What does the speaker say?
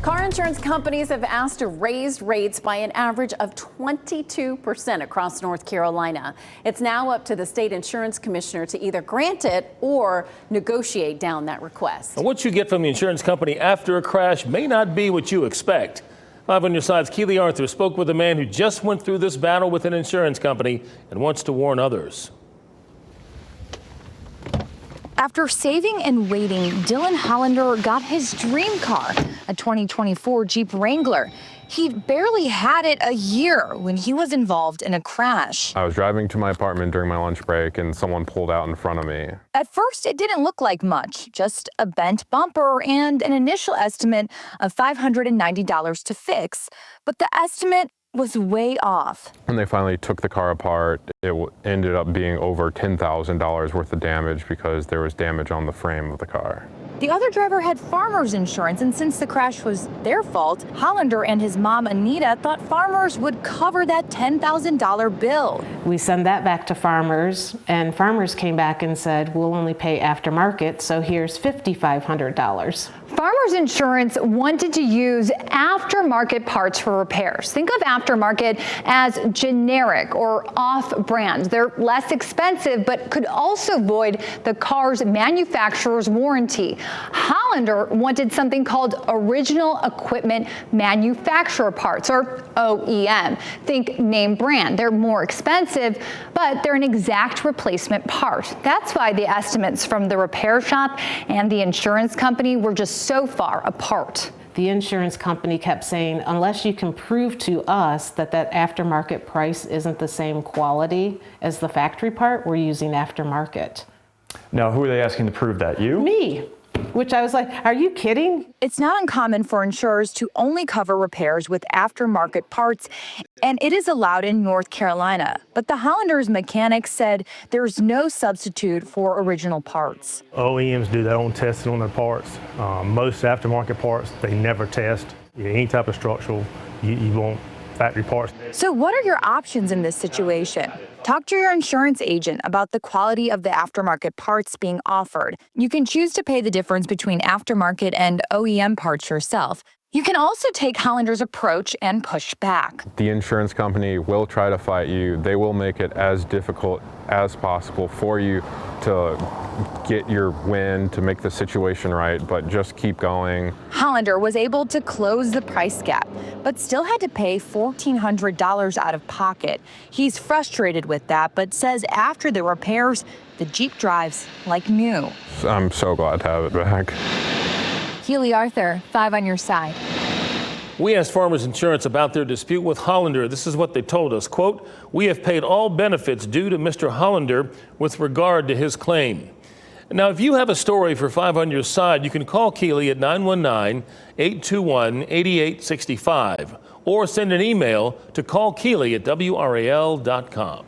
Car insurance companies have asked to raise rates by an average of 22% across North Carolina. It's now up to the state insurance commissioner to either grant it or negotiate down that request. And what you get from the insurance company after a crash may not be what you expect. 5 on your side's Keely Arthur spoke with a man who just went through this battle with an insurance company and wants to warn others. After saving and waiting, Dylan Hollander got his dream car, a 2024 Jeep Wrangler. He barely had it a year when he was involved in a crash. I was driving to my apartment during my lunch break and someone pulled out in front of me. At first, it didn't look like much, just a bent bumper and an initial estimate of $590 to fix. But the estimate was way off. When they finally took the car apart, it ended up being over $10,000 worth of damage because there was damage on the frame of the car. The other driver had farmer's insurance, and since the crash was their fault, Hollander and his mom, Anita, thought Farmers would cover that $10,000 bill. We send that back to Farmers, and Farmers came back and said, we'll only pay aftermarket, so here's $5,500. Farmers Insurance wanted to use aftermarket parts for repairs. Think of aftermarket as generic or off-brand. They're less expensive, but could also void the car's manufacturer's warranty. Hollander wanted something called original equipment manufacturer parts, or OEM. Think name brand. They're more expensive, but they're an exact replacement part. That's why the estimates from the repair shop and the insurance company were just so far apart. The insurance company kept saying, unless you can prove to us that that aftermarket price isn't the same quality as the factory part, we're using aftermarket. Now, who are they asking to prove that? You? Me. Which I was like, are you kidding? It's not uncommon for insurers to only cover repairs with aftermarket parts, and it is allowed in North Carolina. But the Hollander's mechanics said there's no substitute for original parts. OEMs do their own testing on their parts. Most aftermarket parts, they never test. Any type of structural, you want factory parts. So what are your options in this situation? Talk to your insurance agent about the quality of the aftermarket parts being offered. You can choose to pay the difference between aftermarket and OEM parts yourself. You can also take Hollander's approach and push back. The insurance company will try to fight you. They will make it as difficult as possible for you to get your win, to make the situation right, but just keep going. Hollander was able to close the price gap, but still had to pay $1,400 out of pocket. He's frustrated with that, but says after the repairs, the Jeep drives like new. I'm so glad to have it back. Keely Arthur, 5 on your side. We asked Farmers Insurance about their dispute with Hollander. This is what they told us. Quote, we have paid all benefits due to Mr. Hollander with regard to his claim. Now, if you have a story for 5 on your side, you can call Keely at 919-821-8865 or send an email to callkeely@WRAL.com.